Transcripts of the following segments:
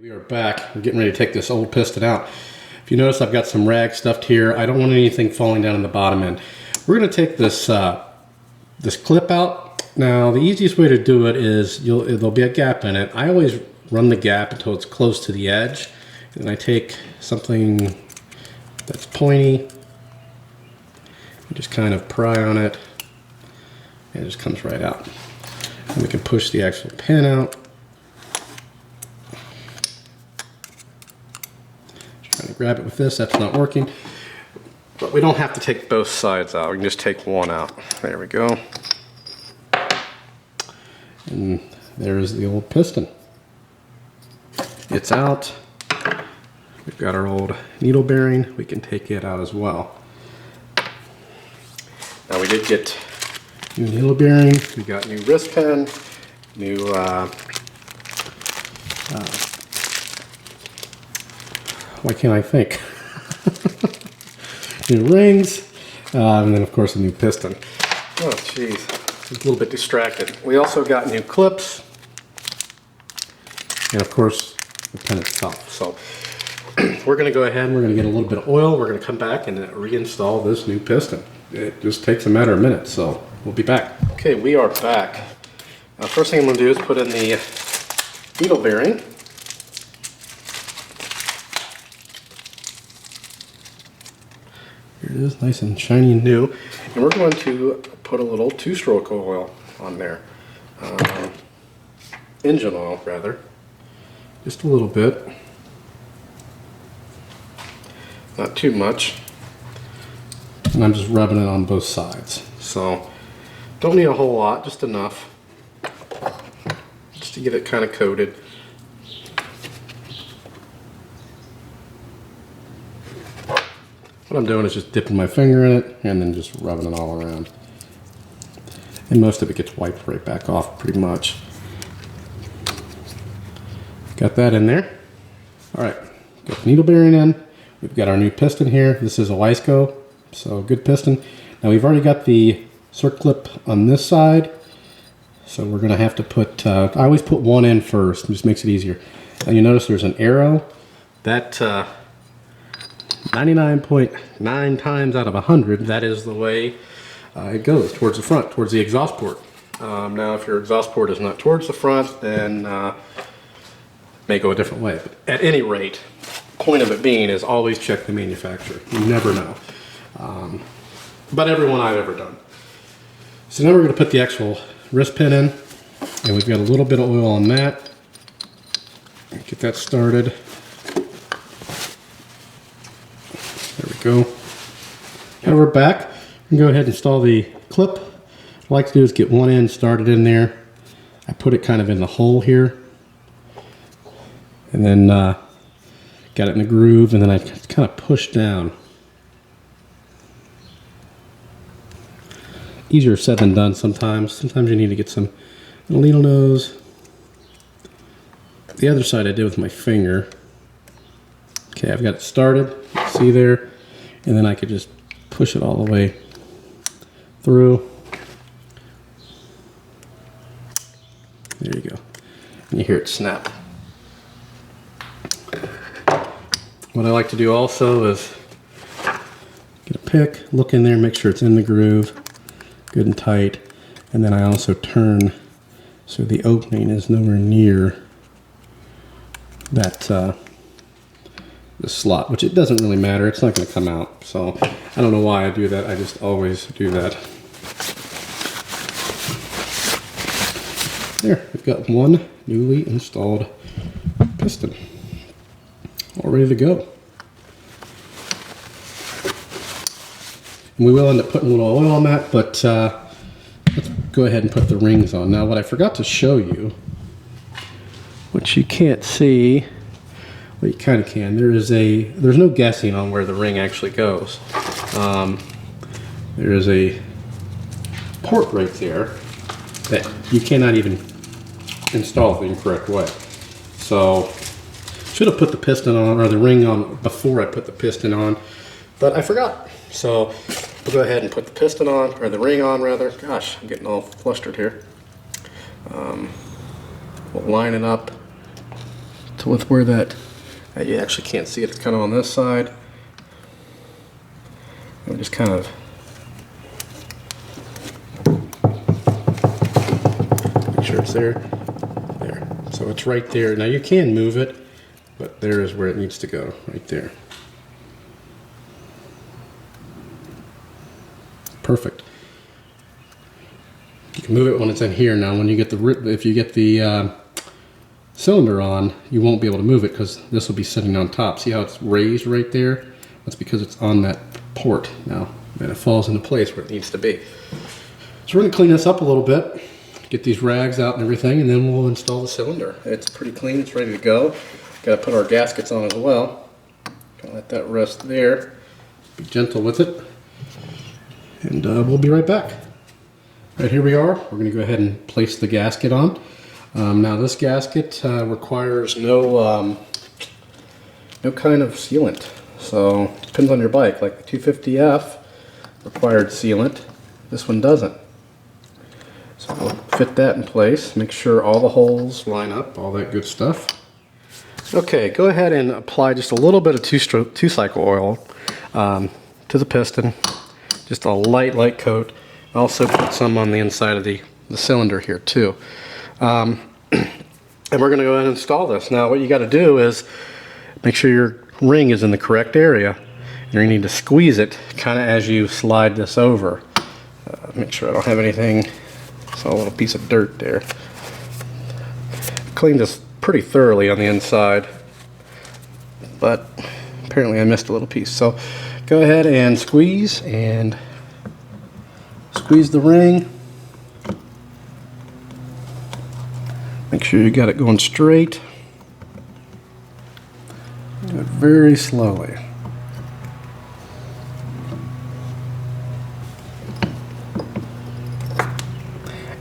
We are back. We're getting ready to take this old piston out. If you notice, I've got some rag stuffed here. I don't want anything falling down in the bottom end. We're going to take this this clip out. Now, the easiest way to do it is there'll be a gap in it. I always run the gap until it's close to the edge, and I take something that's pointy and just kind of pry on it, and it just comes right out. And we can push the actual pin out. Trying to grab it with this, that's not working. But we don't have to take both sides out, we can just take one out. There we go. And there's the old piston. It's out. We've got our old needle bearing, we can take it out as well. Now we did get new needle bearing, we got new wrist pin, new why can't I think? New rings, and then of course a new piston. Oh jeez, a little bit distracted. We also got new clips, and of course the pin itself. So we're going to go ahead and we're going to get a little bit of oil. We're going to come back and reinstall this new piston. It just takes a matter of minutes, so we'll be back. Okay, we are back. First thing I'm going to do is put in the needle bearing. Here it is, nice and shiny and new. And we're going to put a little two-stroke oil on there. Engine oil, rather. Just a little bit. Not too much. And I'm just rubbing it on both sides. So, don't need a whole lot, just enough. Just to get it kind of coated. What I'm doing is just dipping my finger in it and then just rubbing it all around. And most of it gets wiped right back off pretty much. Got that in there. Alright, got the needle bearing in. We've got our new piston here. This is a Wisco, so good piston. Now we've already got the circlip on this side. So we're going to have to put, I always put one in first, it just makes it easier. And you notice there's an arrow. That 99.9 times out of 100, that is the way it goes, towards the front, towards the exhaust port. Now if your exhaust port is not towards the front, then it may go a different way. But at any rate, point of it being is always check the manufacturer. You never know. But every one I've ever done. So now we're going to put the actual wrist pin in, and we've got a little bit of oil on that. Get that started. There we go. Now we're back. We can go ahead and install the clip. What I like to do is get one end started in there. I put it kind of in the hole here. And then got it in the groove, and then I kind of push down. Easier said than done sometimes. Sometimes you need to get some needle nose. The other side I did with my finger. Okay, I've got it started. See there? And then I could just push it all the way through. There you go. And you hear it snap. What I like to do also is get a pick, look in there, make sure it's in the groove, good and tight. And then I also turn so the opening is nowhere near that the slot, which it doesn't really matter. It's not going to come out. So I don't know why I do that. I just always do that. There, we've got one newly installed piston. All ready to go. And we will end up putting a little oil on that, but let's go ahead and put the rings on. Now what I forgot to show you, which you can't see, well you kind of can, there's no guessing on where the ring actually goes. There is a port right there that you cannot even install the incorrect way. So should have put the piston on, or the ring on, before I put the piston on, but I forgot. So we'll go ahead and put the piston on, or the ring on rather. Gosh, I'm getting all flustered here. We'll line it up to gentle with where that, you actually can't see it, it's kind of on this side. I'm just kind of make sure it's there. There. So it's right there. Now you can move it, but there is where it needs to go, right there. Perfect. You can move it when it's in here. Now when you get if you get the cylinder on, you won't be able to move it because this will be sitting on top. See how it's raised right there? That's because it's on that port now, and it falls into place where it needs to be. So we're going to clean this up a little bit, get these rags out and everything, and then we'll install the cylinder. It's pretty clean, it's ready to go. Got to put our gaskets on as well. Gonna let that rest there. Be gentle with it, and we'll be right back. Right, here we are. We're going to go ahead and place the gasket on. Now this gasket requires no kind of sealant. So it depends on your bike. Like the 250F required sealant. This one doesn't. So we'll fit that in place. Make sure all the holes line up, all that good stuff. Okay, go ahead and apply just a little bit of two-cycle oil to the piston. Just a light coat. Also put some on the inside of the cylinder here too. And we're going to go ahead and install this. Now what you got to do is make sure your ring is in the correct area. You're going to need to squeeze it kind of as you slide this over. Make sure I don't have anything. Saw a little piece of dirt there. Cleaned this pretty thoroughly on the inside, but apparently I missed a little piece. So go ahead and squeeze the ring. Make sure you got it going straight. Do it very slowly.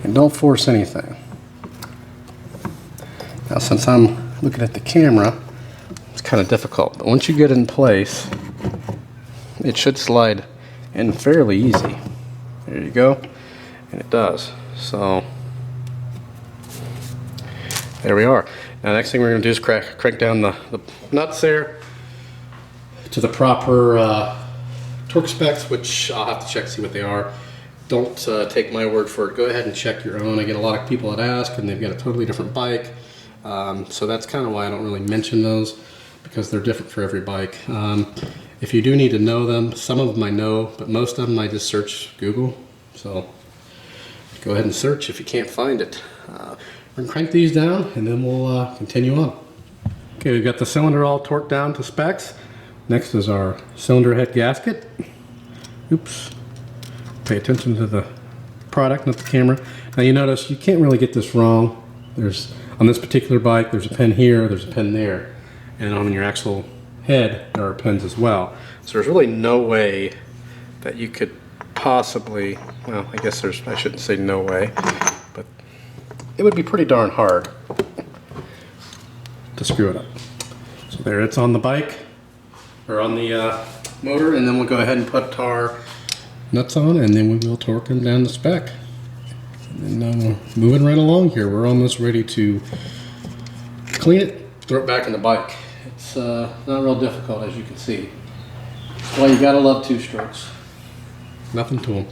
And don't force anything. Now since I'm looking at the camera, it's kind of difficult, but once you get it in place, it should slide in fairly easy. There you go. And it does. So there we are. Now next thing we're going to do is crank down the nuts there to the proper torque specs, which I'll have to check to see what they are. Don't take my word for it. Go ahead and check your own. I get a lot of people that ask and they've got a totally different bike. So that's kind of why I don't really mention those, because they're different for every bike. If you do need to know them, some of them I know, but most of them I just search Google. So go ahead and search if you can't find it. We're going to crank these down and then we'll continue on. Okay, we've got the cylinder all torqued down to specs. Next is our cylinder head gasket. Oops. Pay attention to the product, not the camera. Now you notice you can't really get this wrong. On this particular bike, there's a pin here, there's a pin there. And on your actual head, there are pins as well. So there's really no way that you could possibly, well, I guess I shouldn't say no way, but it would be pretty darn hard to screw it up. So there, it's on the bike, or on the motor, and then we'll go ahead and put our nuts on, and then we will torque them down the spec. And then we're moving right along here. We're almost ready to clean it, throw it back in the bike. It's not real difficult, as you can see. Well, you gotta love two strokes. Nothing to them.